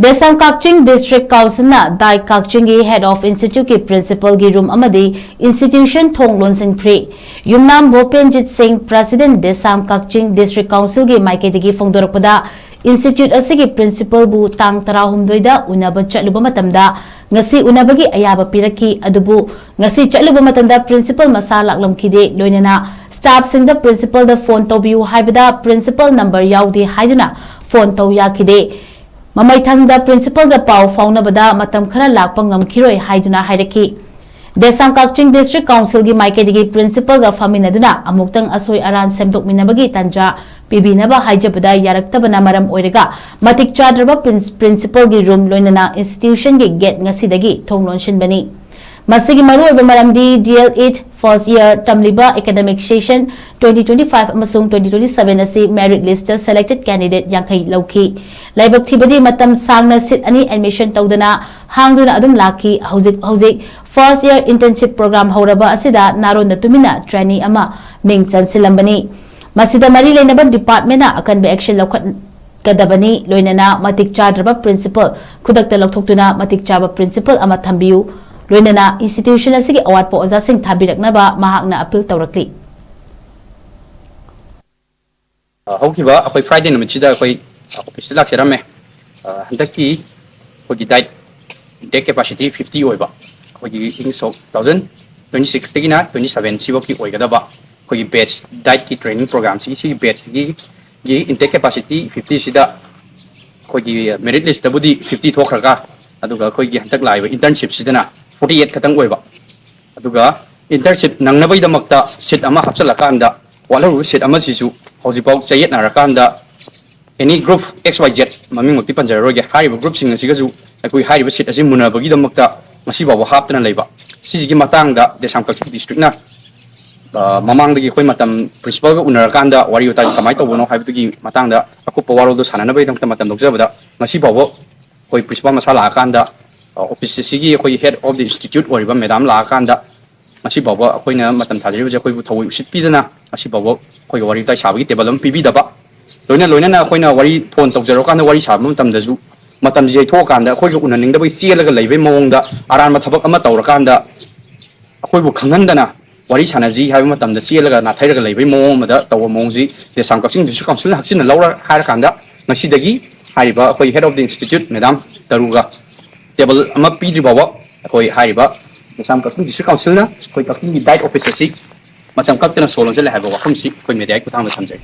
Desam Kakching District Council na Dai Kakching gi Head of Institute ki Principal gi room amadi Institution THONG LOSNSINKHRE Yumnam Bhopenjit Singh President Desam Kakching District Council gi Maike digi Fongdorakpada Institute asigi Principal bu tang 16 da unaba chatluba matamda ngasi unabagi ayaba piraki adubu ngasi chatluba matamda Principal masa laklamkide loinana staff sing the Principal da phone tobiu haibada Principal number yaudi haiduna phone to yakide Mamaithangda Principal da pau faunabada matam khara lakpa ngamkhiroi haiduna hairaki Desam Kakching District Council gi Maike digi Principal ga faminaduna amuktang asoi aran semdokminabagi tanja pibinaba haijabada yaraktabana maram oiraga matik chadraba Principal gi room loinana institution gi gate ngasidagi thonglonshinbani Masigi maru eba maramdi DL8 first year tamliba academic session 2025 amasung 2027 asi merit list selected candidate yankai lauki laibak thibadi matam sangna sit ani admission tawdana hangduna adum laki hauzik first year internship program horaba asida naron tumina trainee ama ming chansilambani masida mari leinaba department na akan be action lokhat kadabani loinana matik chadraba principal khudakta lokthokuna matik chaba principal ama thambiu Loinana institution asigi award po oza sing thabiraknaba mahakna appeal tawrakli Haukiba akoi Friday numitida akoi office laksirame handaki kogi diet intake capacity 50 oiba kogi in so 2026 tegina 27 siboki oigadaba kogi batch diet ki training program si batch gi intake capacity 50 sida kogi merit list tabudi 50 thokraga aduga kogi hantak laiba internship sidana 48 katang oiba aduga internship nangnabai damakta seat ama hapsalakanda walaru seat ama sisu hojipau chayet narakanda any group xyz maming mukti panjaroge hariba group sing sigaju akui hariba seat asi munabagi damakta masi bawa haptana leiba sigi matangda Desam Kakching district na mamangdagi khoi matam principal ga unarakanda wari utai kamai tawbono haibtugi matangda akupa warodo sananabai damakta matam dokjabada masi bawa khoi principal masala akanda office sigi khoi head of the institute oriba madam la kanda masi bawa khoi na matam thadri je khoi bu thawai usit pidana masi bawa khoi wari tai sabagi table am pibi daba loina na khoi na wari phone tawjaro kanda wari sab matam dazu matam je tho kanda khoi ju unaning da bai chelaga leibai mawongda aran ma thabak ama tawra kanda khoi bu khangandana wari sanaji haiba matam da chelaga na thairaga leibai mawong ma da tawa mawongji Desam Kakching District Council haksin laura har kanda ngasi dagi haiba khoi head of the institute madam taruga table ama pidri bawa koi hariba Desam Kakching District Council na koi Kakching diet office si matam kaktana solon jela haiba wakham si koi media ku thang thamjai